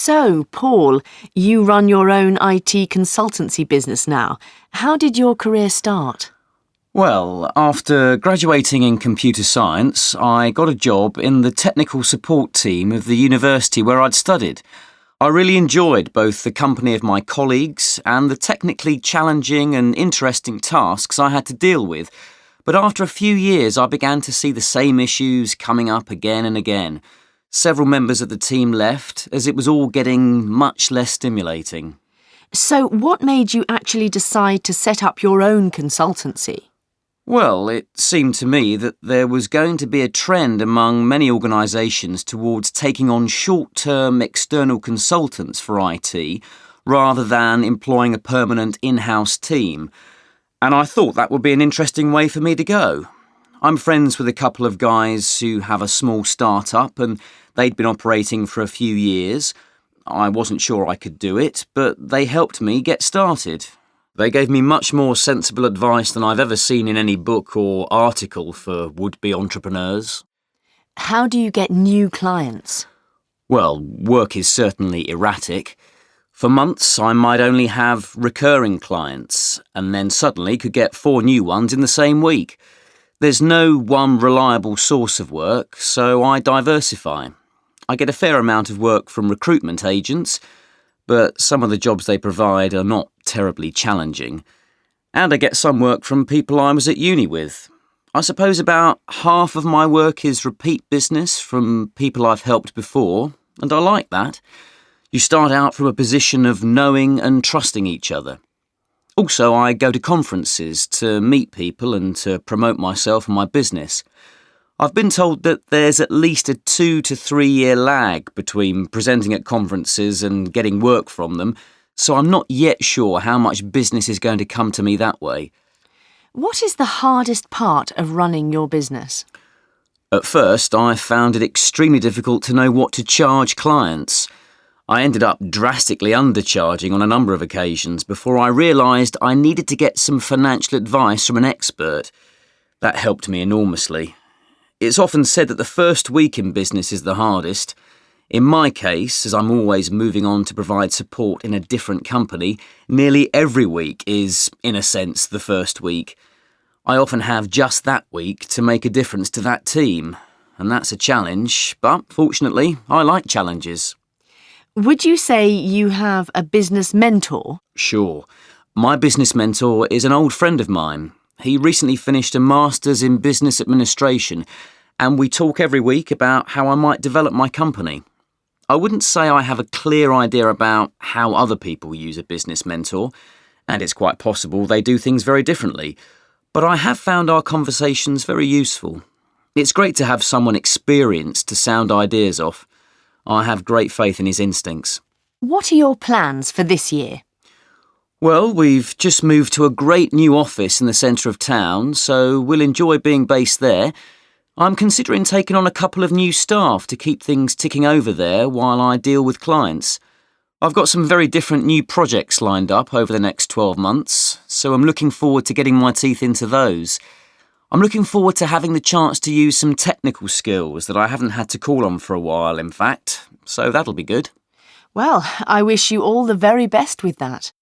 So, Paul, you run your own IT consultancy business now. How did your career start? Well, after graduating in computer science, I got a job in the technical support team of the university where I'd studied. I really enjoyed both the company of my colleagues and the technically challenging and interesting tasks I had to deal with. But after a few years, I began to see the same issues coming up again and again. Several members of the team left as it was all getting much less stimulating. So, what made you actually decide to set up your own consultancy? Well, it seemed to me that there was going to be a trend among many organisations towards taking on short-term external consultants for IT rather than employing a permanent in-house team. And I thought that would be an interesting way for me to go. I'm friends with a couple of guys who have a small start-up and they'd been operating for a few years. I wasn't sure I could do it, but they helped me get started. They gave me much more sensible advice than I've ever seen in any book or article for would-be entrepreneurs. How do you get new clients? Well, work is certainly erratic. For months, I might only have recurring clients, and then suddenly could get 4 new ones in the same week. There's no one reliable source of work, so I diversify. I get a fair amount of work from recruitment agents, but some of the jobs they provide are not terribly challenging. And I get some work from people I was at uni with. I suppose about half of my work is repeat business from people I've helped before, and I like that. You start out from a position of knowing and trusting each other. Also, I go to conferences to meet people and to promote myself and my business. I've been told that there's at least a 2 to 3 year lag between presenting at conferences and getting work from them, so I'm not yet sure how much business is going to come to me that way. What is the hardest part of running your business? At first, I found it extremely difficult to know what to charge clients. I ended up drastically undercharging on a number of occasions before I realised I needed to get some financial advice from an expert. That helped me enormously. It's often said that the first week in business is the hardest. In my case, as I'm always moving on to provide support in a different company, nearly every week is, in a sense, the first week. I often have just that week to make a difference to that team, and that's a challenge, but fortunately, I like challenges. Would you say you have a business mentor? Sure. My business mentor is an old friend of mine. He recently finished a Master's in Business Administration, and we talk every week about how I might develop my company. I wouldn't say I have a clear idea about how other people use a business mentor, and it's quite possible they do things very differently, but I have found our conversations very useful. It's great to have someone experienced to sound ideas off. I have great faith in his instincts. What are your plans for this year? Well, we've just moved to a great new office in the centre of town, so we'll enjoy being based there. I'm considering taking on a couple of new staff to keep things ticking over there while I deal with clients. I've got some very different new projects lined up over the next 12 months, so I'm looking forward to getting my teeth into those. I'm looking forward to having the chance to use some technical skills that I haven't had to call on for a while, in fact, so that'll be good. Well, I wish you all the very best with that.